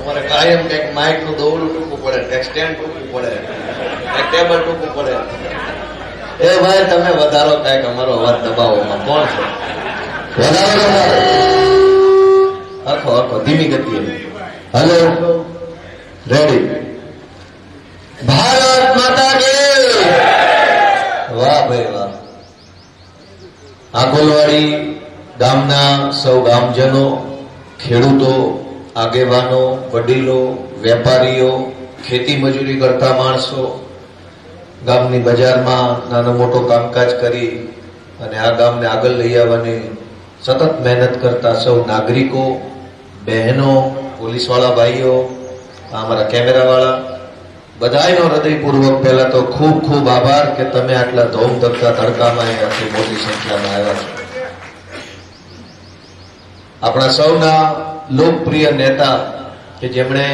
તમારે કાયમ કંઈક માઇક નું દોરડું ટૂંકું પડે, કંઈક સ્ટેન્ડ ટૂંકું પડે, કંઈક ટેબલ ટૂંકું પડે. એ ભાઈ તમે વધારો કંઈક અમારો અવાજ દબાવોમાં કોણ છે? વધારો આખો આખો ધીમી ગતિએ. Hello, ready. ભારત માતા કી. વાહ ભાઈ વાહ. આંગોલવાડી ગામના સૌ ગામજનો, ખેડૂતો, આગેવાનો, વડીલો, વેપારીઓ, ખેતી મજૂરી કરતા માણસો, ગામની બજારમાં નાનો મોટો કામકાજ કરી અને આ ગામને આગળ લઈ આવવાની સતત મહેનત કરતા સૌ નાગરિકો, બહેનો, પોલીસવાળા ભાઈઓ, અમારા કેમેરાવાળા, બધાયનો હૃદયપૂર્વક પહેલા તો ખૂબ ખૂબ આભાર કે તમે આટલા ધોમ ધકતા તડકામાં આટલી મોટી સંખ્યામાં આવ્યા છો. આપણા સૌના લોકપ્રિય નેતા કે જેમણે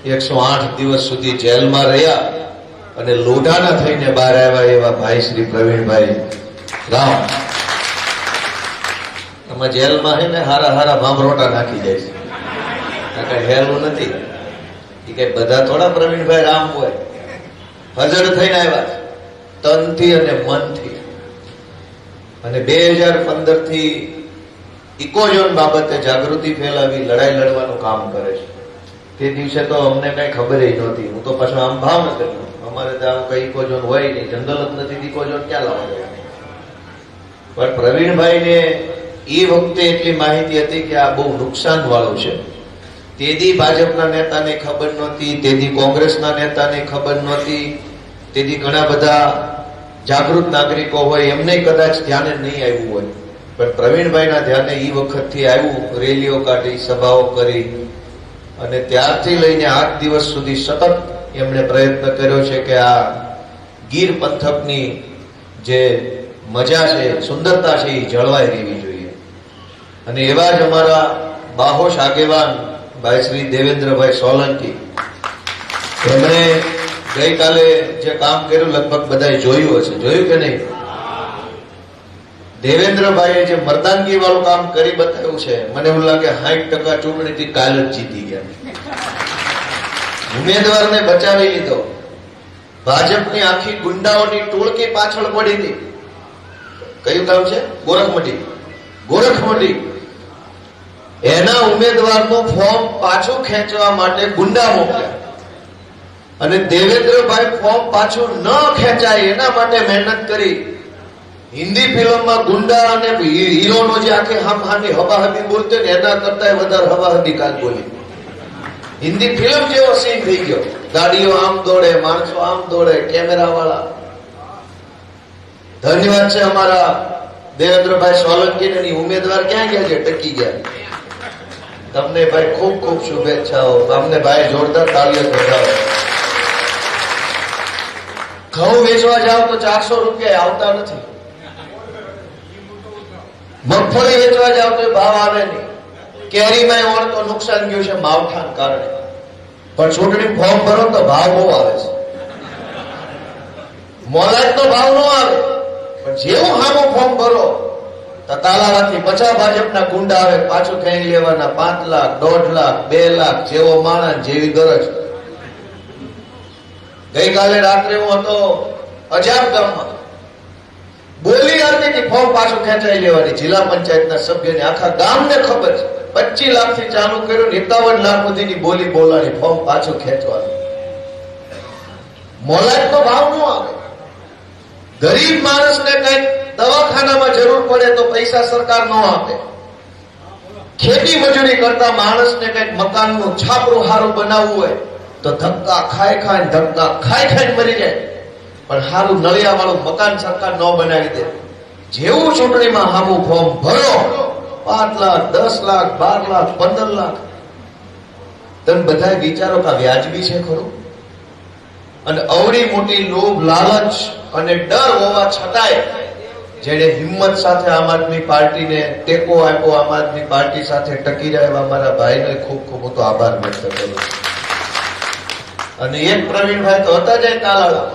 108 દિવસ સુધી જેલમાં રહ્યા અને લોઢાના થઈને બહાર આવ્યા એવા ભાઈ શ્રી પ્રવીણભાઈ રામ. આમાં જેલમાં છે ને હારા હારા ભામરોટા નાખી જાય છે, કઈ હેલું નથી. એ કઈ બધા થોડા પ્રવીણભાઈ રામ હોય. હજળ થઈને આવ્યા તનથી અને મનથી. અને 2015 થી ઇકોઝોન બાબતે જાગૃતિ ફેલાવી લડાઈ લડવાનું કામ કરે છે. તે દિવસે તો અમને કઈ ખબર નહોતી. હું તો પાછો આમ ભાવનગર, અમારે ત્યાં કઈ ઇકોઝોન હોય નહીં, જંગલ જ નથી, ઇકોઝોન ક્યાં લાવવા જાય. પણ પ્રવીણભાઈને એ વખતે એટલી માહિતી હતી કે આ બહુ નુકસાન વાળું છે. તેથી ભાજપના નેતાને ખબર નહોતી, તેથી કોંગ્રેસના નેતાને ખબર નહોતી, તેથી ઘણા બધા જાગૃત નાગરિકો હોય એમને કદાચ ધ્યાને નહીં આવ્યું હોય. પણ પ્રવીણભાઈના ધ્યાને એ વખતથી આવ્યું. રેલીઓ કાઢી, સભાઓ કરી અને ત્યારથી લઈને 8 દિવસ સુધી સતત એમણે પ્રયત્ન કર્યો છે કે આ ગીર પંથકની જે મજા છે, સુંદરતા છે, એ જળવાઈ રહેવી જોઈએ. અને એવા જ અમારા બાહોશ આગેવાન ભાઈ શ્રી દેવેન્દ્રભાઈ સોલંકી, એમણે ગઈકાલે જે કામ કર્યું લગભગ બધાએ જોયું હશે. જોયું કે નહીં? દેવેન્દ્રભાઈએ જે મર્દાનગી વાળું કામ કરી બતાવ્યું છે, મને એવું લાગે 60% ચૂંટણીથી કાલ જ જીતી ગયા. ઉમેદવારને બચાવી લીધો. ભાજપની આખી ગુંડાઓની ટોળકી પાછળ પડી હતી. કયું ગામ છે? ગોરખમઢી. ગોરખમઢી. એના ઉમેદવારનું ફોર્મ પાછું ખેંચવા માટે ગુંડા મોકલ્યા અને દેવેન્દ્રભાઈ ફોર્મ પાછું ન ખેંચાય એના માટે મહેનત કરી. હિન્દી ફિલ્મમાં ગુંડા અને હીરોનો જે આખી હામહામી હવાહબી બોલતો ને એના કરતા વધારે હવાહબી કાલ બોલી. હિન્દી ફિલ્મ જેવો સીન થઈ ગયો. ગાડીઓ આમ દોડે, માણસો આમ દોડે, કેમેરા વાળા. ધન્યવાદ છે અમારા દેવેન્દ્રભાઈ સોલંકી ને. ઉમેદવાર ક્યાં ગયા છે? ટકી ગયા. તમને ભાઈ ખૂબ ખૂબ શુભેચ્છાઓ. અમને ભાઈ જોરદાર તાળીઓ બજાવો. ઘઉં વેચવા જાવ તો 400 રૂપિયા આવતા નથી. મગફળી વેચવા જાવ તો ભાવ આવે નહીં. કેરીમાં ઓર તો નુકસાન ગયું છે માવઠાના કારણે. પણ ચૂંટણી ફોર્મ ભરો તો ભાવ બહુ આવે છે. મોલાદનો ભાવ ન આવે, પણ જેવું હામું ફોર્મ ભરો તો તાલાલાથી 50 ભાજપના ગુંડા આવે, પાછું ખેંચી લેવાના. 5 લાખ, 1.5 લાખ, 2 લાખ, જેવો માણસ જેવી ગરજ. ગઈકાલે રાત્રે હું હતો અજાબ ગામમાં. બોલી આવતી હતી ફોર્મ પાછું ખેંચાઈ લેવાની. જિલ્લા પંચાયતના સભ્યને આખા ગામને ખબર છે. 25 લાખથી ચાલુ કર્યું, 51 લાખ સુધીની બોલી બોલાની, ફોર્મ પાછું ખેંચવાનું. મોલાદનો ભાવ ન આવે. ગરીબ માણસને કઈક દવાખાનામાં જરૂર પડે તો પૈસા સરકાર ન આપે. ખેતી મજૂરી કરતા માણસને કઈક મકાનનું છાપરું સારું બનાવવું હોય તો ધક્કા ખાઈ મરી જાય. પણ સારું નળિયા વાળું મકાન સરકાર ન બનાવી દે. જેવું ચૂંટણીમાં હામું ફોર્મ ભરો, 5 લાખ, 10 લાખ, 12 લાખ, 15 લાખ. તમે બધા વિચારો કે વ્યાજબી છે ખરું? અને અવળી મોટી લોભ, લાલચ અને ડર હોવા છતાંય જેને હિંમત સાથે આમ આદમી પાર્ટીને ટેકો આપ્યો, આમ આદમી પાર્ટી સાથે ટકી રહ્યા મારા ભાઈને ખૂબ ખૂબ હું તો આભાર વ્યક્ત કરું છું. અને એક પ્રવીણભાઈ તો હતા જ તાલાળા,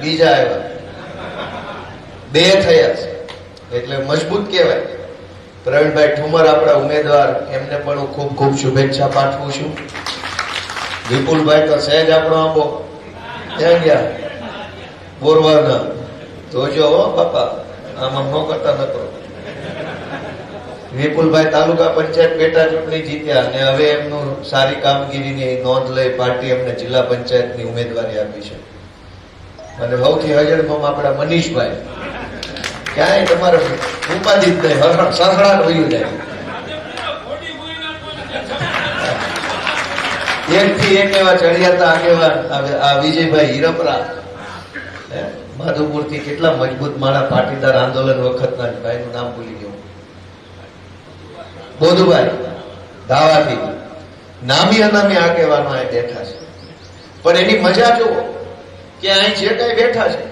બીજા આવ્યા, 2 થયા છે એટલે મજબૂત કહેવાય. પ્રવીણભાઈ ઠુમર આપણા ઉમેદવાર, એમને પણ હું ખૂબ ખૂબ શુભેચ્છા પાઠવું છું. વિપુલભાઈ તો સહેજ આપણો આંબો ક્યાં ગયા બોરવાના જોજો હો બાપા આમ ન કરતા નતો. વિપુલભાઈ તાલુકા પંચાયત પેટા ચૂંટણી જીત્યા અને હવે એમનું સારી કામગીરીની નોંધ લઈ પાર્ટી એમને જિલ્લા પંચાયતની ઉમેદવારી આપી છે. અને સૌથી હજળમાં આપણા મનીષભાઈ ક્યાંય તમારે ઉપાધિ જ નહીં, સસડાટ વયું જાય. એક થી એક એવા ચડિયાતા આગેવાન આ વિજયભાઈ હિરપરા માધુપુર થી કેટલા મજબૂત માણા પાટીદાર આંદોલન વખતના ભાઈ નું નામ ભૂલી ગયો. બોધુભાઈ ધાવાથી નામી અનામી આગેવાનો અહીં બેઠા છે. પણ એની મજા જુઓ કે અહીં જે કઈ બેઠા છે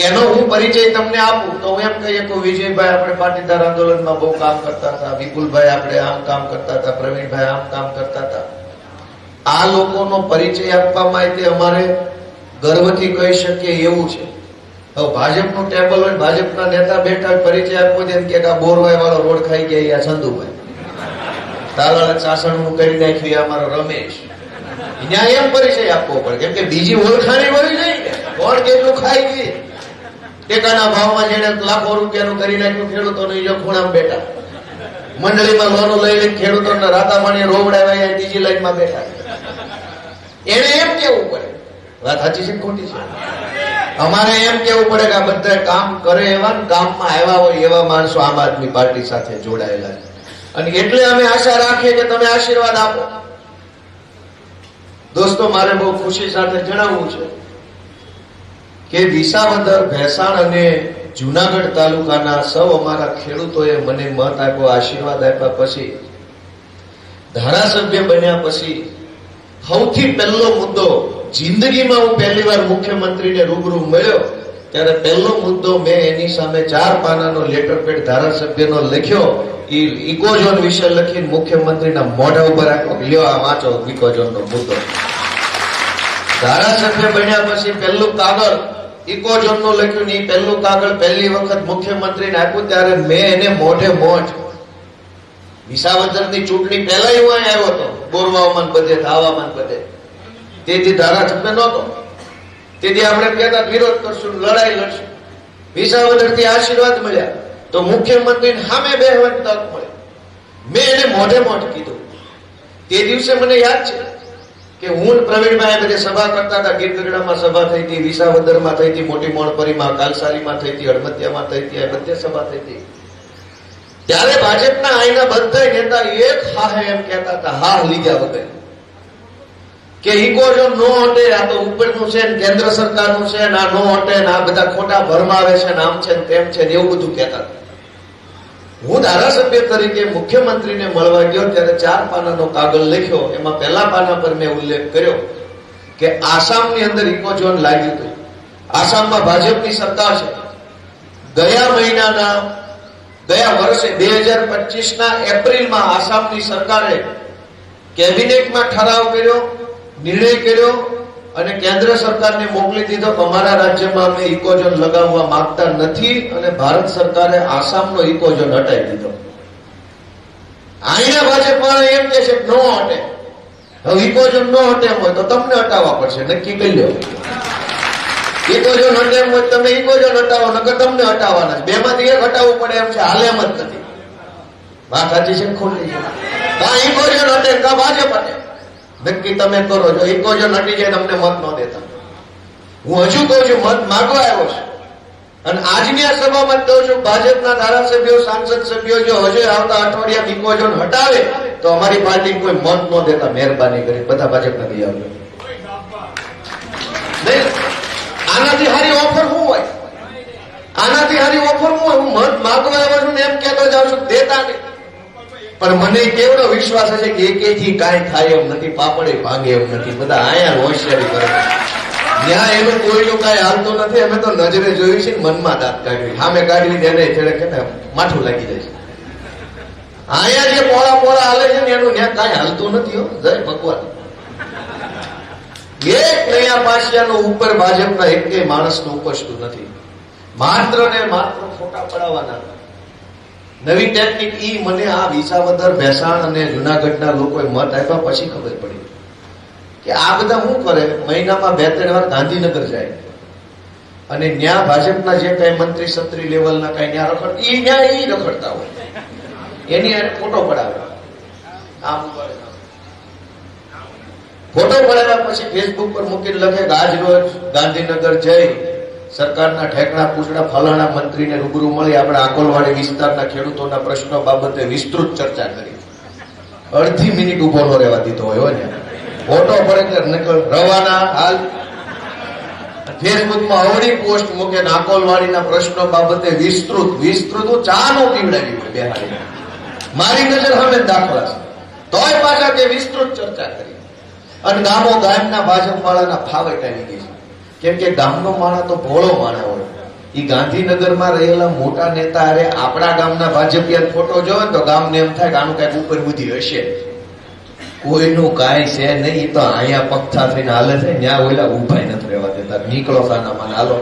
એનો હું પરિચય તમને આપું તો હું એમ કહીએ કે વિજયભાઈ આપણે પાટીદાર આંદોલનમાં બહુ કામ કરતા હતા, વિપુલભાઈ આપણે આમ કામ કરતા હતા, પ્રવીણભાઈ આમ કામ કરતા હતા. આ લોકોનો પરિચય આપવામાં તે અમારે ગર્વથી કહી શકીએ એવું છે. હવે ભાજપનું ટેબલ હોય, ભાજપના નેતા બેઠા પરિચય આપવો છે કે આ બોરવાઈ વાળો રોડ ખાઈ ગયા આ ચંદુભાઈ, તાલાળા ચાસણનું કરી નાખ્યું અમારો રમેશ. ત્યાં એમ પરિચય આપવો પડે કેમ કે બીજી ઓળખાણી વળી જાય ને કોણ કેટલું ખાઈ ગઈ. ટેકાના ભાવમાં જેને લાખો રૂપિયાનું કરી નાખ્યું ખેડૂતોને જો ખૂણામાં બેઠા, મંડળીમાં લોનો લઈ લઈને ખેડૂતોને રાતામાણી રોવડાવ્યા બીજી લાઈનમાં બેઠા. એને એમ કેવું પડે, વાત સાચી છે ખોટી છે? અમારે એમ કેવું પડે કે આ બધા કામ કરે એવા કામમાં આવ્યા હોય એવા માણસો આમ આદમી પાર્ટી સાથે જોડાયેલા છે. અને એટલે અમે આશા રાખીએ કે તમે આશીર્વાદ આપો. દોસ્તો, મારે બહુ ખુશી સાથે જણાવવું છે કે વિસાવદર, ભેસાણ અને જુનાગઢ તાલુકાના સૌ અમારા ખેડૂતોએ મને મત આપ્યો, આશીર્વાદ આપ્યા પછી, ધારાસભ્ય બન્યા પછી સૌથી પહેલો મુદ્દો જિંદગીમાં હું પહેલી વાર મુખ્યમંત્રીને રૂબરૂ મળ્યો ત્યારે પહેલો મુદ્દો મેં એની સામે 4 પાનાનો લેટર પેડ ધારાસભ્યનો લખ્યો. એ ઇકોઝોન વિશે લખીને મુખ્યમંત્રીના મોઢા ઉપર આપ્યો, લ્યો આ વાંચો ઇકોઝોનનો મુદ્દો. ધારાસભ્ય બન્યા પછી પહેલું કાગળ ઇકોઝોનનું લખ્યું ને એ પહેલું કાગળ પહેલી વખત મુખ્યમંત્રીને આપ્યું ત્યારે મેં એને મોઢે મોઢ વિસાવદરની ચૂંટણી પહેલા હું અહીં આવ્યો હતો, બોરવામાં બધે ધાવામાં બધે. તેથી ધારાસભ્ય નહોતો, તેથી આપણે કહેતા વિરોધ કરશું, લડાઈ લડશું. વિસાવદરથી આશીર્વાદ મળ્યા તો મુખ્યમંત્રીને સામે બેહવાની તક મળી. મેં એને મોઢે મોઢ કીધું. તે દિવસે મને યાદ છે કે હું પ્રવીણભાઈ બધે સભા કરતા હતા. ગીરગઢડામાં સભા થઈ હતી, વિસાવદરમાં થઈ હતી, મોટી મોણપરીમાં, કાલસારીમાં થઈ હતી, હળમતિયામાં થઈ હતી, બધે સભા થઈ હતી. ત્યારે ભાજપના અહીંના બધા નેતા એક હાહે એમ કહેતા હતા, હા લીધા વગર કે ઇકોઝોન નો હટે, આ તો ઉપરનું છે ને કેન્દ્ર સરકારનું છે ને આ નો હટે ને આ બધા ખોટા ભરમાવે છે ને આમ છે ને તેમ છે ને એવું બધું કહેતા હતા. હું ધારાસભ્ય તરીકે મુખ્યમંત્રીને મળવા ગયો ત્યારે 4 પાનાનો કાગળ લખ્યો. એમાં પહેલા પાના પર મેં ઉલ્લેખ કર્યો કે આસામની અંદર ઇકોઝોન લાગ્યું હતું. આસામમાં ભાજપની સરકાર છે. ગયા વર્ષે 2025ના એપ્રિલમાં આસામની સરકારે કેબિનેટમાં ઠરાવ કર્યો, નિર્ણય કર્યો અને કેન્દ્ર સરકારને મોકલી દીધો કે અમારા રાજ્યમાં અમે ઇકોઝોન લગાવવા માંગતા નથી અને ભારત સરકારે આસામનો ઇકોઝોન હટાવી દીધો. અહીંના ભાજપ એમ કે છે નો હટે. હવે ઇકોઝોન નો હટે એમ હોય તો તમને હટાવવા પડશે, નક્કી કરી લો. ઇકોઝોન હટે એમ હોય તમે ઇકોઝોન હટાવો, નકર તમને હટાવવાના છે. બેમાંથી એક હટાવવું પડે એમ છે, હાલે એમ જ નથી. વાત સાચી છે ખોટી છે? કા ઇકોઝોન હટે કા ભાજપ હટે, નક્કી તમે કરો. જો ઇકોઝોન હટી જાય તમને મત ન દેતા. હું હજુ કહું છું, મત માગવા આવ્યો છું અને આજની આ સભામાં કહું છું, ભાજપના ધારાસભ્યો, સાંસદ સભ્યો જો હજુ આવતા અઠવાડિયા ઇકોઝોન હટાવે તો અમારી પાર્ટી કોઈ મત ન દેતા. મહેરબાની કરી બધા ભાજપના દઈ આવજો. નહીં, આનાથી સારી ઓફર શું હોય? આનાથી સારી ઓફર શું હોય? હું મત માગવા આવ્યો છું ને એમ કહેતો જાઉં છું, દેતા નહીં. પણ મને કેવડો વિશ્વાસ હશે કે એકેથી કાંઈ થાય એમ નથી, પાપડે ભાંગે એમ નથી. બધા આયા હોશિયારી કરે. ત્યાં એનું કોઈનું કાંઈ હાલતું નથી. અમે તો નજરે જોયું છે, મનમાં દાંત કાઢવી, સામે કાઢવી તેને છેડે કે માઠું લાગી જાય છે. આયા જે પોળા પોળા હાલે છે ને એનું ત્યાં કાંઈ હાલતું નથી. હો, જય ભગવાન. એક નયા પાસિયાનું ઉપર ભાજપના એકેય માણસનું ઉપજતું નથી. માત્ર ને માત્ર ફોટા પડાવવાના. નવી ટેકનિક ઈ મને આ વિસાવદર, ભેસાણ અને જુનાગઢના લોકોએ મત આપ્યા પછી ખબર પડી. કે આ બધા શું કરે, મહિનામાં 2-3 વાર ગાંધીનગર જાય અને ન્યા ભાજપના જે કઈ મંત્રી સંત્રી લેવલના કઈ ન્યા રખડતા હોય, એની હારે ફોટો પડાવે. આમ ફોટો પડાવ્યા પછી ફેસબુક પર મૂકીને લખે કે આજ રોજ ગાંધીનગર જઈ સરકારના ઠેકણા પૂછડા ફલાણા મંત્રીને રૂબરૂ મળી આપણે આકોલવાડી વિસ્તારના ખેડૂતોના પ્રશ્નો બાબતે વિસ્તૃત ચર્ચા કરી. અડધી મિનિટ ઉભો ન રહેવા દીધો હોય ને, ફોટો પડે એટલે રવાના હાલ. ફેસબુકમાં અવળી પોસ્ટ મૂકે આકોલવાડીના પ્રશ્નો બાબતે વિસ્તૃત ચા નો પીવડાવી હોય બેહાડી. મારી નજર સામે દાખલા છે, તોય પાછા કે વિસ્તૃત ચર્ચા કરી. અને ગામના ભાજપ વાળાના ફાવે કાઢી ગઈ છે. કેમ કે ગામનો માણસ તો ભોળો માણસ હોય. એ ગાંધીનગરમાં રહેલા મોટા નેતા અરે આપણા ગામના ભાજપિયા ફોટો જોવે તો ગામને એમ થાય કે આનું કઈક ઉપર બુદ્ધિ હશે. કોઈનું કાંઈ છે નહીં, તો અહીંયા પગથા થઈને હાલે છે, ત્યાં ઓલા ઉભા નથી રહેવા દેતા. નીકળો સાનામાં હાલો.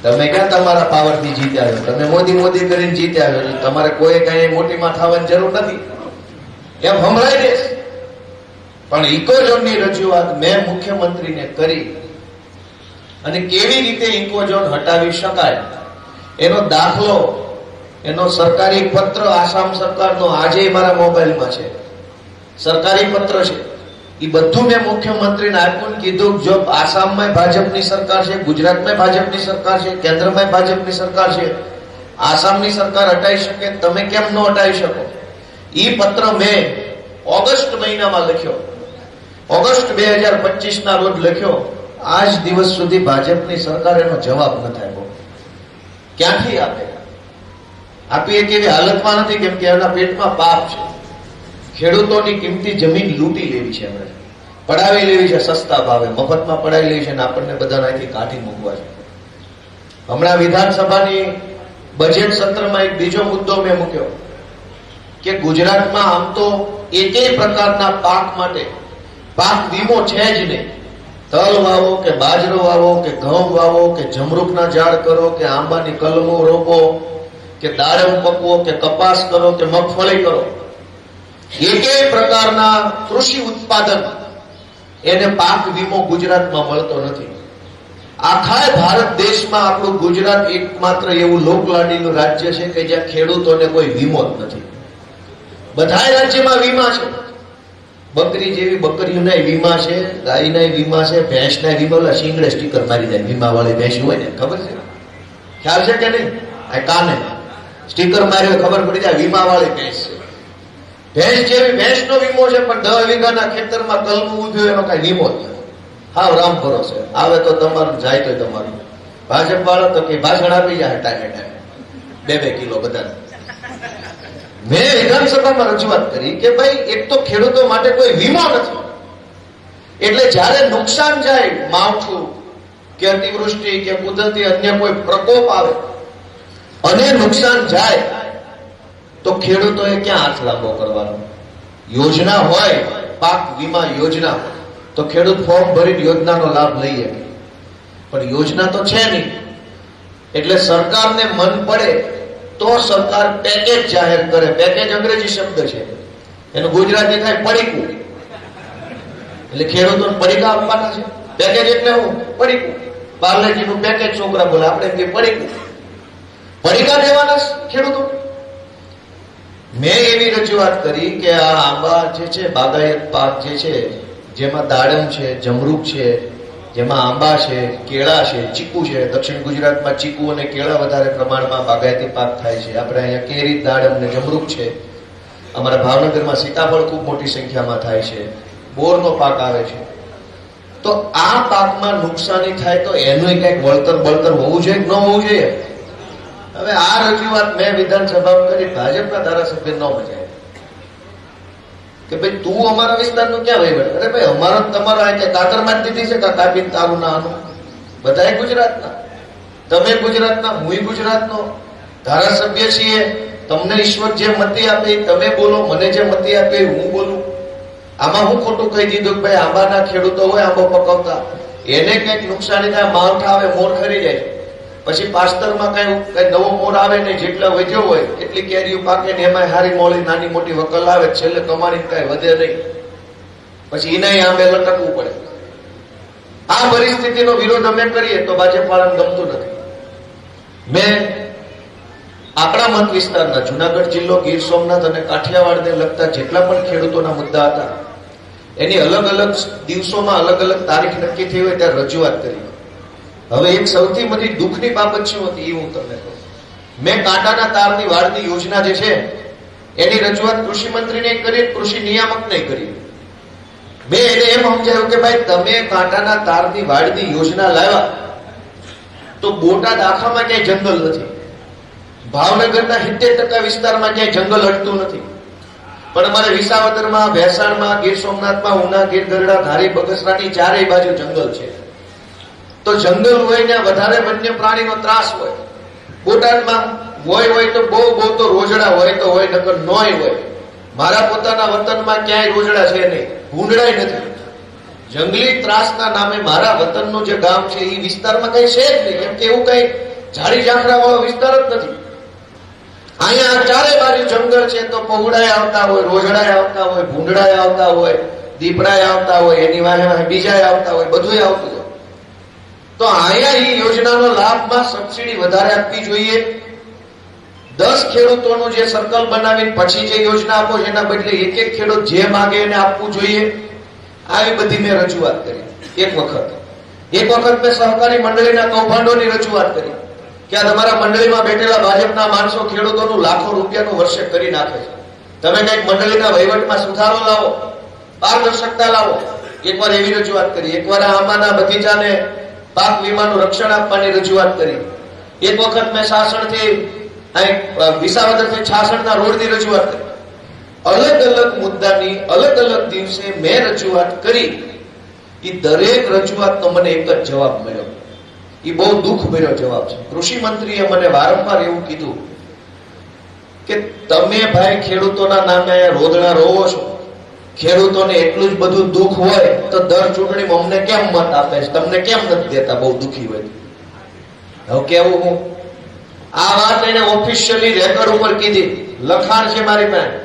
તમે ક્યાં તમારા પાવરથી જીત્યા છો? તમે મોદી કરીને જીત્યા છો, તમારે કોઈ કઈ મોટીમાં થવાની જરૂર નથી એમ સંભળાય દે. પણ ઇકોઝોનની રજૂઆત મેં મુખ્યમંત્રીને કરી અને કેવી રીતે ઇકોઝોન હટાવી શકાય એનો દાખલો, એનો સરકારી પત્ર આસામ સરકારનો આજે મારા મોબાઈલમાં છે. સરકારી પત્ર છે, એ બધું મેં મુખ્યમંત્રીને આપ્યું. કીધું જો આસામમાં ભાજપની સરકાર છે, ગુજરાતમાં ભાજપની સરકાર છે, કેન્દ્રમાં ભાજપની સરકાર છે, આસામની સરકાર હટાવી શકે, તમે કેમ ન હટાવી શકો? એ પત્ર મેં ઓગસ્ટ મહિનામાં લખ્યો. ઓગસ્ટ 2025 ના રોજ લખ્યો. આજ દિવસ સુધી ભાજપની સરકાર એનો જવાબ નથી આપ્યો. ક્યાંથી આપી કેવી હાલતમાં નથી, કેમ કે એના પેટમાં પાપ છે. ખેડૂતોની કિંમતી જમીન લૂંટી લેવી છે, એમણે પડાવી લેવી છે, સસ્તા ભાવે મફતમાં પડાવી લેવી છે અને આપણને બધાને અહીંથી કાઢી મૂકવા છે. હમણાં વિધાનસભાની બજેટ સત્રમાં એક બીજો મુદ્દો મેં મૂક્યો કે ગુજરાતમાં આમ તો એકેય પ્રકારના પાક માટે પાક વીમો છે જ નહીં. તલ વાવો કે બાજરો વાવો કે ઘઉં વાવો કે જમરૂખના ઝાડ કરો કે આંબાની કલમો રોપો કે દાડમ પકવો કે કપાસ કરો કે મગફળી કરો, એકેય પ્રકારના કૃષિ ઉત્પાદન એને પાક વીમો ગુજરાતમાં મળતો નથી. આખા ભારત દેશમાં આપણું ગુજરાત એકમાત્ર એવું લોકલાડીનું રાજ્ય છે કે જ્યાં ખેડૂતોને કોઈ વીમો જ નથી. બધા રાજ્યમાં વીમા છે. બકરી જેવી બકરીઓના વીમા છે, ગાયના વીમા છે, ભેંસના વીમા. ઓલા શીંગડે સ્ટીકર મારી જાય વીમા વાળી ભેંસ હોય ને, ખબર છે? ખ્યાલ છે કે નહીં? આ કાને સ્ટીકર માર્યો ખબર પડી જાય વીમા વાળી ભેંસ છે. ભેંસ જેવી ભેંસનો વીમો છે, પણ 10 વીઘાના ખેતરમાં કલમું ઉભ્યું એનો કઈ વીમો જ નથી. હાવ રામ ભરોસે આવે તો તમારું, જાય તો તમારું. ભાજપ વાળો તો કે ભાષણ આપી જાય હેઠા 2-2 કિલો બધા. મેં વિધાનસભામાં રજૂઆત કરી કે ભાઈ એક તો ખેડૂતો માટે કોઈ વીમો નથી, એટલે જયારે નુકસાન જાય, માવઠું કે અતિવૃષ્ટિ કે કુદરતી અન્ય કોઈ પ્રકોપ આવે અને નુકસાન જાય તો ખેડૂતોએ ક્યાં હાથ લાંબો કરવાનો? યોજના હોય, પાક વીમા યોજના, તો ખેડૂત ફોર્મ ભરીને યોજનાનો લાભ લઈ શકે. પણ યોજના તો છે નહીં. એટલે સરકારને મન પડે તો સરકાર પેકેજ જાહેર કરે. પેકેજ અંગ્રેજી શબ્દ છે, એનું ગુજરાતી થાય પડીકું. એટલે ખેડૂતોને પડીકા આપવાના છે. પેકેજ એટલે હું પડીકું, પાર્લેજીનું પેકેજ છોકરા બોલે, આપણે એમ પડીકું. પડીકા દેવાના ખેડૂતો. મેં એવી રજૂઆત કરી કે આ આંબા જે છે, બાગાયત પાક જે છે, જેમાં દાડમ છે, જમરૂખ છે, જેમાં આંબા છે, કેળા છે, ચીકુ છે. દક્ષિણ ગુજરાતમાં ચીકુ અને કેળા વધારે પ્રમાણમાં બાગાયતી પાક થાય છે. આપણે અહીંયા કેરી, દાડમ ને જમરૂખ છે. અમારા ભાવનગરમાં સીતાફળ ખૂબ મોટી સંખ્યામાં થાય છે. બોરનો પાક આવે છે. તો આ પાકમાં નુકસાની થાય તો એનું કઈક વળતર હોવું જોઈએ કે ન હોવું જોઈએ? હવે આ રજૂઆત મેં વિધાનસભામાં કરી. ભાજપના ધારાસભ્ય ન મજાય કે ભાઈ તું અમારા વિસ્તારનું ક્યાં વહીવટ? અરે ભાઈ અમારો તમારો આ કાતરમાં જ દીધી છે કે કાપીને તારું ના આનું. બધા ગુજરાતના, તમે ગુજરાતના, હું ગુજરાતનો ધારાસભ્ય છીએ. તમને ઈશ્વર જે મતી આપે તમે બોલો, મને જે મતી આપે હું બોલું. આમાં હું ખોટું કહી દીધું કે ભાઈ આંબાના ખેડૂતો હોય, આંબો પકવતા, એને કઈક નુકસાની થાય, માવઠા આવે, મોર ખરી જાય, પછી પાસ્તરમાં કઈ નવો મોર આવે ને, જેટલા વધ્યો હોય એટલી કેરીઓ પાકે ને એમાં હારી મોળી નાની મોટી વકલ આવે, છેલ્લે કમાણી કઈ વધે નહીં. પછી એના આંબે લટકવું પડે. આ પરિસ્થિતિનો વિરોધ અમે કરીએ તો ભાજપ વાળાને ગમતું નથી. મેં આપણા મત વિસ્તારના જુનાગઢ જિલ્લો, ગીર સોમનાથ અને કાઠિયાવાડને લગતા જેટલા પણ ખેડૂતોના મુદ્દા હતા એની અલગ અલગ દિવસોમાં અલગ અલગ તારીખ નક્કી થઈ હોય ત્યારે રજૂઆત કરી. હવે એક સૌથી મોટી દુઃખની બાબત શું હતી એ હું તમને કહું. મેં કાંટાના તારની વાડની યોજના જે છે એની રજૂઆત કૃષિ મંત્રીને કરી, કૃષિ નિયામકને કરી. મેં એને એમ સમજાવ્યું કે ભાઈ તમે કાંટાના તારની વાડની યોજના લાવ્યા તો બોટાદ આખામાં ક્યાંય જંગલ નથી, ભાવનગરના 70% વિસ્તારમાં ક્યાંય જંગલ હટતું નથી, પણ અમારે વિસાવદરમાં, ભેસાણમાં, ગીર સોમનાથમાં, ઉના, ગીર ગઢડા, ધારી, બગસરાની ચારેય બાજુ જંગલ છે. તો જંગલ હોય ને વધારે વન્ય પ્રાણીનો ત્રાસ હોય. બોટાદમાં હોય તો બહુ તો રોજડા હોય તો હોય, નકર નોય હોય. મારા પોતાના વતનમાં ક્યાંય રોજડા છે નહીં, ભૂંડડાય નથી. જંગલી ત્રાસના નામે મારા વતનનું જે ગામ છે એ વિસ્તારમાં કઈ છે જ નહીં, કેમ કે એવું કઈ ઝાડી ઝાંખરા વાળો વિસ્તાર જ નથી. અહીંયા ચારે બાજુ જંગલ છે તો પહોળાય આવતા હોય, રોજડાય આવતા હોય, ભૂંડડાય આવતા હોય, દીપડાય આવતા હોય, એની વાહે બીજાય આવતા હોય, બધું આવતું હોય. તો અહીંયા એ યોજનાનો લાભમાં સબસિડી વધારે આપવી જોઈએ. 10 ખેડૂતોનું જે સર્કલ બનાવીને પછી જે યોજના આપો એના બદલે એક ખેડૂત જે માંગે એને આપવું જોઈએ. આવી બધી મેં રજૂઆત કરી. એક વખત મેં સહકારી મંડળીના કૌભાંડોની રજૂઆત કરી કે આ તમારા મંડળીમાં બેઠેલા ભાજપના માણસો ખેડૂતોનું લાખો રૂપિયાનું વર્ષે કરી નાખે છે. તમે કઈક મંડળીના વહીવટમાં સુધારો લાવો, પારદર્શકતા લાવો. એકવાર એવી રજૂઆત કરી. એકવાર આંબાના બગીચાને પાક વીમાનું રક્ષણ આપવાની રજૂઆત કરી. એક વખત મેં સાસણથી વિસાવદરથી છાસણના રોડની રજૂઆત કરી. અલગ અલગ મુદ્દાની અલગ અલગ દિવસે મેં રજૂઆત કરી. એ દરેક રજૂઆતનો મને એક જ જવાબ મળ્યો. એ બહુ દુઃખ ભર્યો જવાબ છે. કૃષિ મંત્રીએ મને વારંવાર એવું કીધું કે તમે ભાઈ ખેડૂતોના નામે રોદણા રોવો છો, ખેડૂતોને એટલું જ બધું દુઃખ હોય તો દર ચૂંટણીમાં અમને કેમ મત આપે છે, તમને કેમ નથી દેતા બહુ દુઃખી હોય. હવે કેવું હું આ વાત એને ઓફિશિયલી રેકોર્ડ ઉપર કીધી, લખાણ છે મારી પાસે.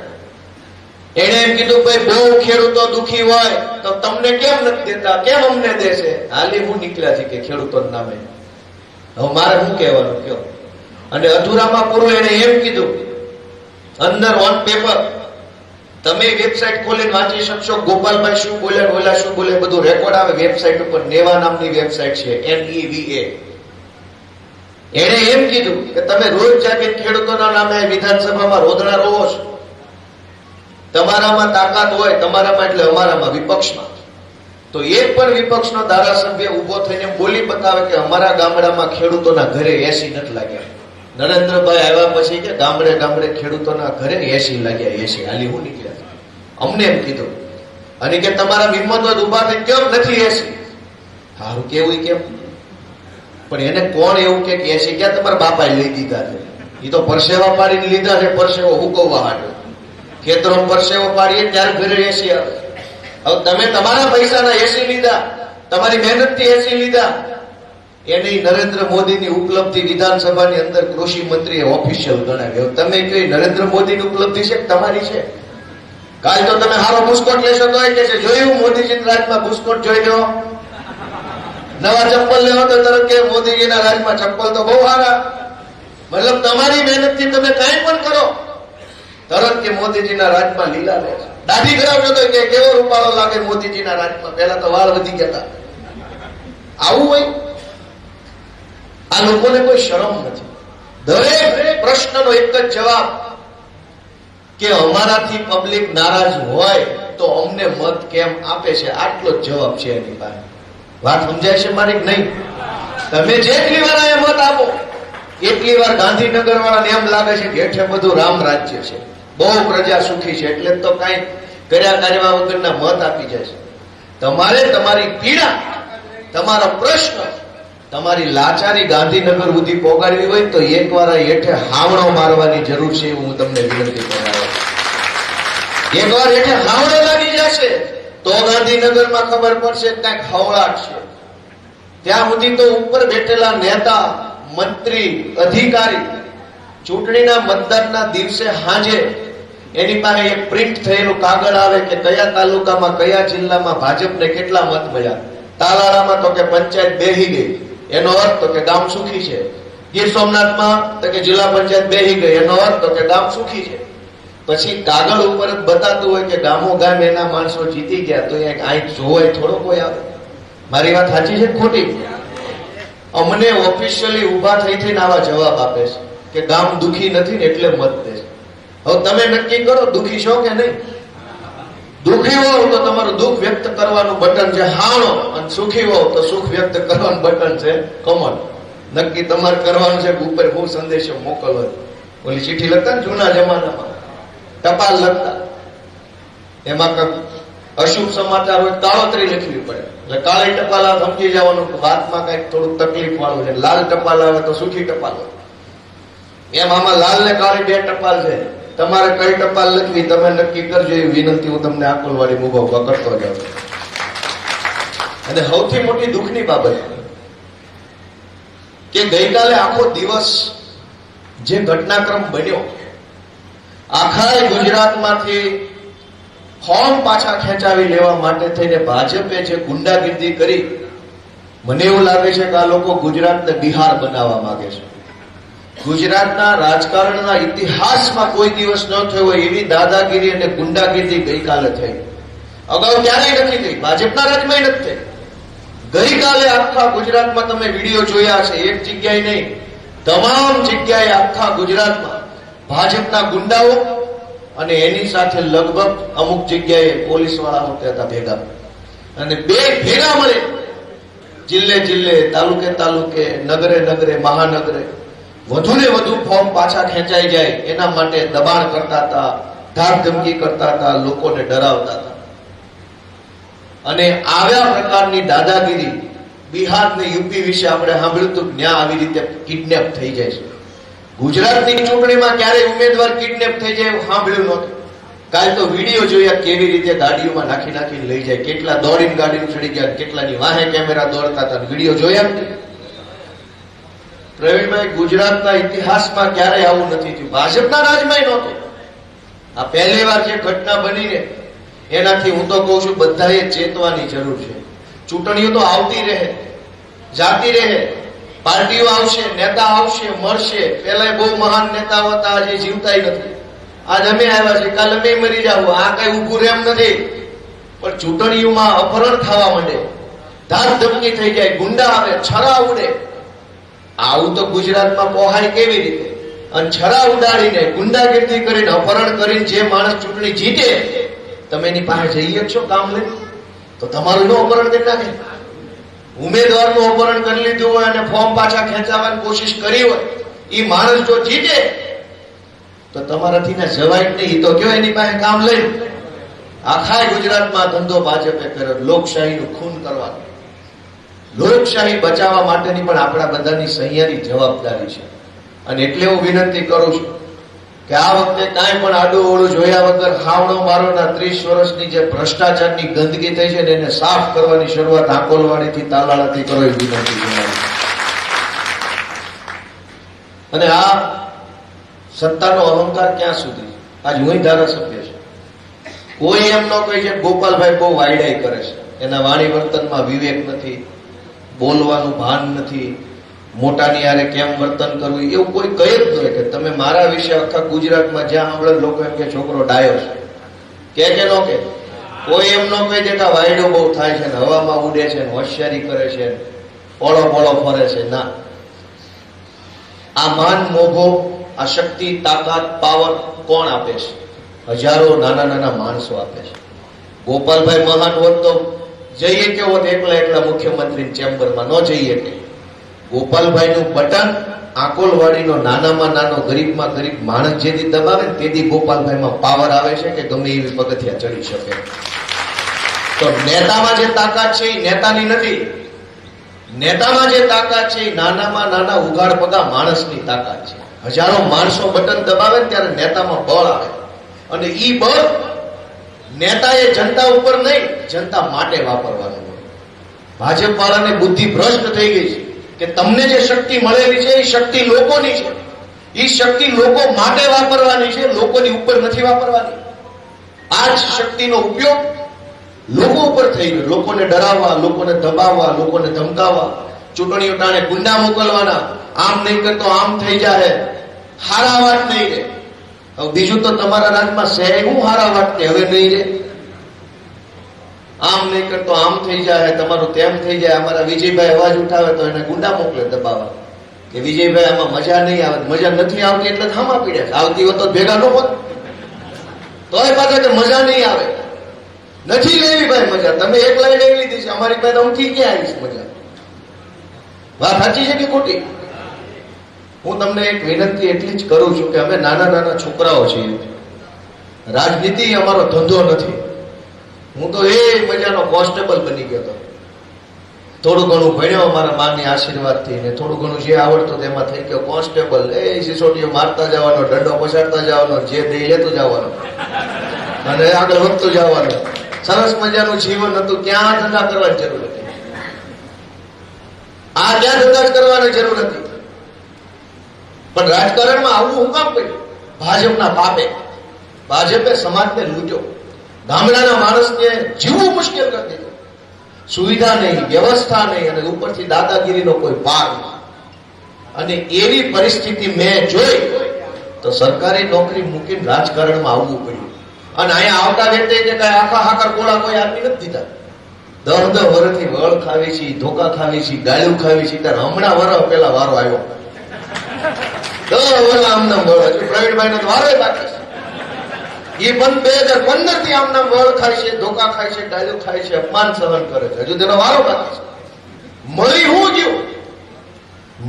એને એમ કીધું ભાઈ બહુ ખેડૂતો દુઃખી હોય તો તમને કેમ નથી દેતા, કેમ અમને દેશે. હાલી હું નીકળ્યા છે કે ખેડૂતોના નામે. હવે મારે શું કહેવાનું કયો. અને અધૂરામાં પૂરું એને એમ કીધું અંદર ઓન પેપર તમે વેબસાઇટ ખોલીને વાંચી શકશો. ગોપાલભાઈ શું બોલે, ઓલા શું બોલે, બધું રેકોર્ડ આવે વેબસાઇટ ઉપર. નેવા નામની વેબસાઇટ છે, NEVA. એને એમ કીધું કે તમે રોજ જાગે ખેડૂતોના નામે વિધાનસભામાં રોદણા રોવો છો. તમારામાં તાકાત હોય, તમારામાં એટલે અમારામાં, વિપક્ષમાં. તો એક પણ વિપક્ષનો ધારાસભ્ય ઉભો થઈને બોલી બતાવે કે અમારા ગામડામાં ખેડૂતોના ઘરે એસી નથી લાગ્યા. નરેન્દ્રભાઈ આવ્યા પછી કે ગામડે ગામડે ખેડૂતોના ઘરે એસી લાગ્યા. એસી હાલી હું નીકળ્યા. અમને એમ કીધું. અને કે તમારા હિંમત ઉભા થઈ કેમ નથી એસી. સારું કેવું કેમ, પણ એને કોણ એવું કે એસી ક્યાં તમારા બાપાએ લઈ દીધા છે. એ તો પરસેવા પાડીને લીધા છે, પરસેવો હુકવવા માટે. ખેતરો પરસેવો પાડીએ ત્યારે ઘરે એસી આવે. હવે તમે તમારા પૈસાના એસી લીધા, તમારી મહેનતથી એસી લીધા. એને નરેન્દ્ર મોદીની ઉપલબ્ધિ વિધાનસભાની અંદર કૃષિ મંત્રીએ ઓફિશિયલ ગણાવી. તમે કઈ નરેન્દ્ર મોદીની ઉપલબ્ધિ છે તમારી છે? કાલ તો તમે હારો બુસ્કોટ લેશો તો કે છે જોયું મોદીજીના રાજમાં બુસ્કોટ જોઈ લો. નવા ચપ્પલ લેવો તો તરત કે મોદીજીના રાજમાં ચપ્પલ તો બહુ સારા. મતલબ તમારી મહેનતથી તમે કઈ પણ કરો તરત કે મોદીજીના રાજમાં લીલા લે. દાઢી કરાવશો તો કે કેવો રૂપાળો લાગે મોદીજીના રાજમાં. પહેલા તો વાળ વધી ગયા. આવું હોય. આ લોકોને કોઈ શરમ નથી. દરેક પ્રશ્નનો એક જ જવાબ કે અમારાથી પબ્લિક નારાજ હોય તો અમને મત કેમ આપે છે, આટલો જ જવાબ છે એની પાસે. વાત સમજાય છે મારી કે નહીં? તમે જેટલી વાર એ મત આપો એટલી વાર ગાંધીનગર વાળાને એમ લાગે છે કે હેઠે બધું રામ રાજ્ય છે, બહુ પ્રજા સુખી છે, એટલે તો કઈ કર્યા કાર્યવા વગરના મત આપી જાય છે. તમારે તમારી પીડા, તમારો પ્રશ્ન, તમારી લાચારી ગાંધીનગર સુધી પહોંચાડવી હોય તો એકવાર હેઠે હાવણો મારવાની જરૂર છે એવું હું તમને વિનંતી કરાવું. એકવાર હેઠે હાવણો લાગી જશે તો ગાંધીનગરમાં ખબર પડશે ક્યાંક હવળાટ છે. ત્યાં સુધી તો ઉપર બેઠેલા નેતા, મંત્રી, અધિકારી ચૂંટણીના મતદાનના દિવસે હાંજે એની પાસે એક પ્રિન્ટ થયેલું કાગળ આવે કે કયા તાલુકામાં કયા જિલ્લામાં ભાજપને કેટલા મત મળ્યા. તાલાળામાં તો કે પંચાયત બેહી ગઈ, એનો અર્થ તો કે ગામ સુખી છે. ગીર સોમનાથમાં તો કે જિલ્લા પંચાયત બેહી ગઈ, એનો અર્થ તો કે ગામ સુખી છે. પછી કાગળ ઉપર જ બતાતું હોય કે ગામો ગામ એના માણસો જીતી ગયા, તો એક આંખ જોવાય થોડો કોઈ આવે? મારી વાત સાચી છે ખોટી? અમને ઓફિશિયલી ઉભા થઈ થઈને આવા જવાબ આપે છે કે ગામ દુખી નથી ને એટલે મત દે છે. હવે તમે નક્કી કરો દુખી છો કે નહીં. દુખી હોવ તો તમારું દુઃખ વ્યક્ત કરવાનું બટન છે હાણો, અને સુખી હોવ તો સુખ વ્યક્ત કરવાનું બટન છે કમળ. નક્કી તમારે કરવાનું છે કે ઉપર હું સંદેશો મોકલવો. ઓલી ચિઠ્ઠી લખતા ને જૂના જમાનામાં ટપાલ લખતા, એમાં અશુભ સમાચાર હોય કાળોતરી લખવી પડે. એટલે કાળી ટપાલ આવે સમજી જવાનું કે વાતમાં કઈક થોડું તકલીફ વાળું છે. લાલ ટપાલ આવે તો સુખી ટપાલ હોય. એમ આમાં લાલ ને કાળી બે ટપાલ છે. તમારે કઈ ટપાલ લખવી તમે નક્કી કરજો, એ વિનંતી હું તમને આકોલવાડી મુભાવ કરતો જાઉં. અને સૌથી મોટી દુઃખની બાબત કે ગઈકાલે આખો દિવસ જે ઘટનાક્રમ બન્યો, આખા ગુજરાતમાંથી ફોર્મ પાછા ખેંચાવી લેવા માટે થઈને ભાજપે જે ગુંડાગીર્દી કરી, મને એવું લાગે છે કે આ લોકો ગુજરાતને બિહાર બનાવવા માંગે છે. ગુજરાતના રાજકારણના ઇતિહાસમાં કોઈ દિવસ ન થયો હોય એવી દાદાગીરી અને ગુંડાગીરી ગઈકાલે થઈ. અગાઉ ક્યારેય નથી થઈ, ભાજપના રાજમાં નથી થઈ. ગઈકાલે આખા ગુજરાતમાં તમે વિડીયો જોયા છે, એક જગ્યાએ નહીં તમામ જગ્યાએ આખા ગુજરાતમાં ભાજપના ગુંડાઓ અને એની સાથે લગભગ અમુક જગ્યાએ પોલીસ વાળા હોતા હતા ભેગા, અને બે ભેગા મળે જિલ્લે જિલ્લે, તાલુકે તાલુકે, નગરે નગરે, મહાનગરે વધુ ને વધુ ફોર્મ પાછા ખેંચાઈ જાય એના માટે દબાણ કરતા હતા, ધાક ધમકી કરતા હતા, લોકોને ડરાવતા હતા. અને આવ્યા પ્રકારની દાદાગીરી બિહાર ને યુપી વિશે આપણે સાંભળ્યું હતું, ત્યાં આવી રીતે કિડનેપ થઈ જાય છે. ગુજરાતની ચૂંટણીમાં ક્યારેય ઉમેદવાર કિડનેપ થઈ જાય એવું સાંભળ્યું નહોતું. કાલ તો વિડીયો જોયા કેવી રીતે ગાડીઓમાં નાખી નાખીને લઈ જાય, કેટલા દોડીને ગાડીમાં ચડી ગયા, કેટલાની વાહે કેમેરા દોડતા હતા, વિડીયો જોયા નથી. પ્રવીણભાઈ, ગુજરાતના ઇતિહાસમાં ક્યારેય આવું નથી થયું, ભાજપના રાજમાં નહોતું. આ પહેલી વાર જે ઘટના બનીને એનાથી હું તો કહું છું બધાએ ચેતવાની જરૂર છે. ચૂંટણીઓ તો આવતી રહે, જાતી રહે, પાર્ટીઓ આવશે, નેતા આવશે, મળશે. પેલા બહુ મહાન નેતાઓ હતા, આજે જીવતા નથી. આજ અમે આવ્યા છે, કાલ અમે મરી જાવ, આ કઈ ઉભું રેમ નથી. પણ ચૂંટણીઓમાં અપહરણ થવા માંડે, ધાક ધમકી થઈ જાય, ગુંડા આવે, છરા ઉડે. આવું તો ગુજરાતમાં પોહાય કેવી રીતે? અને છરા ઉડાડીને ગુંડાગીરી કરીને અપહરણ કરીને જે માણસ ચૂંટણી જીતે, તમે એની પાસે જઈએ છો કામ લઈ તો તમારું નું અપહરણ કરી નાખે. ઉમેદવારનું અપહરણ કરી લીધું હોય અને ફોર્મ પાછા ખેંચાવવાની કોશિશ કરી હોય, એ માણસ જો જીતે તો તમારાથી ને જવાય નહીં. તો કયો એની પાસે કામ લઈ. આખા ગુજરાતમાં ધંધો ભાજપે કર્યો, લોકશાહીનું ખૂન કરવાનું. લોકશાહી બચાવવા માટેની પણ આપણા બધાની સહિયારી જવાબદારી છે. અને એટલે હું વિનંતી કરું છું કે આ વખતે કાંઈ પણ આડું ઓળું જોયા વગર ખાવણો મારોના 30 વર્ષની જે ભ્રષ્ટાચારની ગંદકી થઈ છે ને એને સાફ કરવાની શરૂઆત આકોલવાડીથી, તાલાળાથી કરો એ વિનંતી છે. અને આ સત્તાનો અહંકાર ક્યાં સુધી? આજ હું ધારાસભ્ય છે, કોઈ એમ ન કહે છે ગોપાલભાઈ બહુ વાયડાઈ કરે છે, એના વાણી વર્તનમાં વિવેક નથી, બોલવાનું ભાન નથી, મોટાની યારે કેમ વર્તન કરવું એવું કોઈ કહે જ નહીં. કે તમે મારા વિશે આખા ગુજરાતમાં જ્યાં સાંભળે લોકો એમ કે છોકરો ડાયો છે, કે ન કે કોઈ એમ ન કહી દે કે વાયડો બહુ થાય છે, હવામાં ઉડે છે, હોશિયારી કરે છે, પોળો પોળો ફરે છે. ના, આ માન મોભો, આ શક્તિ, તાકાત, પાવર કોણ આપે છે? હજારો નાના નાના માણસો આપે છે. ગોપાલભાઈ મહાન હોત તો જઈએ કે હોત એકલા એકલા મુખ્યમંત્રી ચેમ્બરમાં, ન જઈએ કે. ગોપાલભાઈનું બટન આકોલવાડીનો નાનામાં નાનો ગરીબમાં ગરીબ માણસ જેથી દબાવે ને તેથી ગોપાલભાઈમાં પાવર આવે છે કે ગમે એવી પગથિયા ચડી શકે. તો નેતામાં જે તાકાત છે એ નેતાની નથી. નેતામાં જે તાકાત છે એ નાનામાં નાના ઉઘાડ પગા માણસની તાકાત છે. હજારો માણસો બટન દબાવે ને ત્યારે નેતામાં બળ આવે, અને ઈ બળ નેતાએ જનતા ઉપર નહીં, જનતા માટે વાપરવાનું. ભાજપ વાળાને બુદ્ધિ ભ્રષ્ટ થઈ ગઈ છે કે તમને જે શક્તિ મળેલી છે એ શક્તિ લોકોની છે, એ શક્તિ લોકો માટે વાપરવાની છે, લોકોની ઉપર નથી વાપરવાની. આ જ શક્તિનો ઉપયોગ લોકો ઉપર થઈ ગયો. લોકોને ડરાવવા, લોકોને દબાવવા, લોકોને ધમકાવવા, ચૂંટણીઓ ટાણે ગુંડા મોકલવાના, આમ નહીં કરતો આમ થઈ જાય, હારા વાત નહીં રે. હવે બીજું તો તમારા રાજમાં છે હું હારા વાત કે હવે નહીં રે. આમ નહીં કરતો આમ થઈ જાય, તમારું તેમ થઈ જાય. અમારા વિજયભાઈ અવાજ ઉઠાવે તો એને ગુંડા મોકલે દબાવવા કે વિજયભાઈ આમાં મજા નહીં આવે. મજા નથી આવતી એટલે થામા પીડ્યા છે. આવતી હોત તો ભેગા ન હોત. તોય પાછા કે મજા નહીં આવે, નથી લેવી ભાઈ મજા. તમે એકલા લઈ લીધી છે, અમારી પાસે અમથી ક્યાં આવી છે મજા? વાત સાચી છે કે ખોટી? હું તમને એક વિનંતી એટલી જ કરું છું કે અમે નાના નાના છોકરાઓ છીએ. રાજનીતિ અમારો ધંધો નથી. હું તો એ મજાનો કોન્સ્ટેબલ બની ગયો હતો. થોડું ઘણું ભણ્યો અમારા માની આશીર્વાદથી, ને થોડું ઘણું જે આવડતું તેમાં થઈ ગયો કોન્સ્ટેબલ. એ સિસોટીઓ મારતા જવાનો, દંડો પછાડતા જવાનો, જે દઈ લેતું જવાનું અને આગળ વધતું જવાનું. સરસ મજાનું જીવન હતું. ક્યાં ધંધા કરવાની જરૂર હતી? આ ક્યાં ધંધા કરવાની જરૂર હતી? પણ રાજકારણમાં આવવું હું કામ કર્યું? ભાજપના પાપે. ભાજપે સમાજને લૂંટ્યો, ગામડાના માણસને જીવવું મુશ્કેલ કરી દીધું. સુવિધા નહીં, વ્યવસ્થા નહીં, અને ઉપરથી દાદાગીરીનો કોઈ પાર નહીં. અને એવી પરિસ્થિતિ મેં જોઈ તો સરકારી નોકરી મૂકીને રાજકારણમાં આવવું પડ્યું. અને અહીંયા આવતા વ્યક્તિ કે કઈ આખા હાકર ગોળા કોઈ આપી નથી દીધા. 10 વર્ષથી વળ ખાવી છે, ધોકા ખાવી છે, ગાળ્યું ખાવી છે. ત્યારે હમણાં વર્ષ પહેલા વારો આવ્યો. 10 વર્ષ આમના વળ. હજુ પ્રવીણભાઈ નો વારો બાકી છે. એ પણ 2015 થી આમના વળ ખાય છે, ધોકા ખાય છે, ગાળ્યું ખાય છે, અપમાન સહન કરે છે. હજુ તેનો વારો બાકી છે. મળી હું ગયું?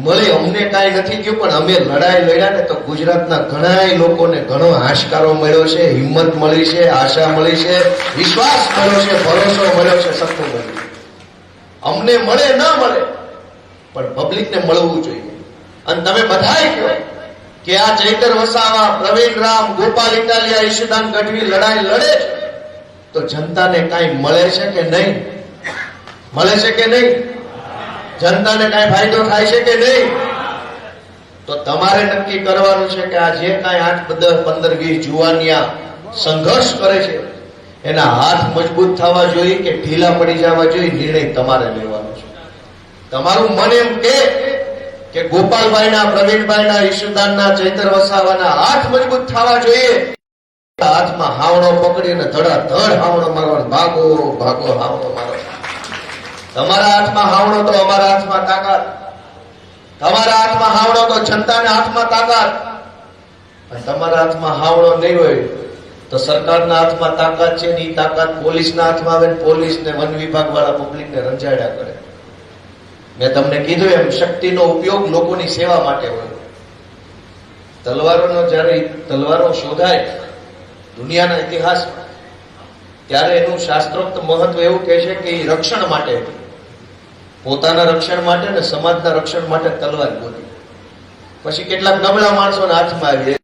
મળી અમને કાંઈ નથી ગયું, પણ અમે લડાઈ લડ્યા ને તો ગુજરાતના ઘણા લોકોને ઘણો હાશકારો મળ્યો છે, હિંમત મળી છે, આશા મળી છે, વિશ્વાસ મળ્યો છે, ભરોસો મળ્યો છે, સત્ય મળ્યું. અમને મળે ના મળે પણ પબ્લિકને મળવું જોઈએ. અને તમે બધાય કહો કે આ ચૈતર વસાવા, પ્રવીણ રામ, ગોપાલ ઇટાલિયા, ઈશુદાન ગઢવી લડાઈ લડે છે તો જનતાને કાંઈ મળે છે કે નહીં? મળે છે કે નહીં? જનતાને કાંઈ ફાયદો થાય છે કે નહીં? તો તમારે નક્કી કરવાનું છે કે આ જે કાંઈ 8, 10, 15, 20 જુવાનિયા સંઘર્ષ કરે છે એના હાથ મજબૂત થવા જોઈએ કે ઢીલા પડી જવા જોઈએ? નિર્ણય તમારે લેવાનો છે. તમારું મન એમ કે ગોપાલભાઈના, પ્રવીણભાઈના, ઈશુદાનના, ચૈતર વસાવાના હાથ મજબૂત થવા જોઈએ. હાથમાં હાવણો પકડીને ધડાધડ હાવણો મારવાનો, ભાગો ભાગો હાવણો મારો. તમારા હાથમાં હાવણો તો અમારા હાથમાં તાકાત. તમારા હાથમાં હાવણો તો જનતાના હાથમાં તાકાત. અને તમારા હાથમાં હાવણો નહીં હોય તો સરકારના હાથમાં તાકાત છે. ને એ તાકાત પોલીસના હાથમાં આવે, પોલીસ ને વન વિભાગ વાળા પબ્લિકને રંજાડ્યા કરે. મેં તમને કીધું એમ શક્તિનો ઉપયોગ લોકોની સેવા માટે હોય. જયારે તલવારો શોધાય દુનિયાના ઇતિહાસમાં, ત્યારે એનું શાસ્ત્રોક્ત મહત્વ એવું કહે છે કે એ રક્ષણ માટે હતી. પોતાના રક્ષણ માટે ને સમાજના રક્ષણ માટે તલવાર બોલી. પછી કેટલાક નબળા માણસોના હાથમાં આવી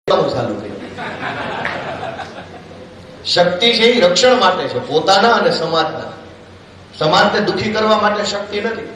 ચાલુ કર્યું. શક્તિ છે એ રક્ષણ માટે છે, પોતાના અને સમાજના. સમાજને દુઃખી કરવા માટે શક્તિ નથી.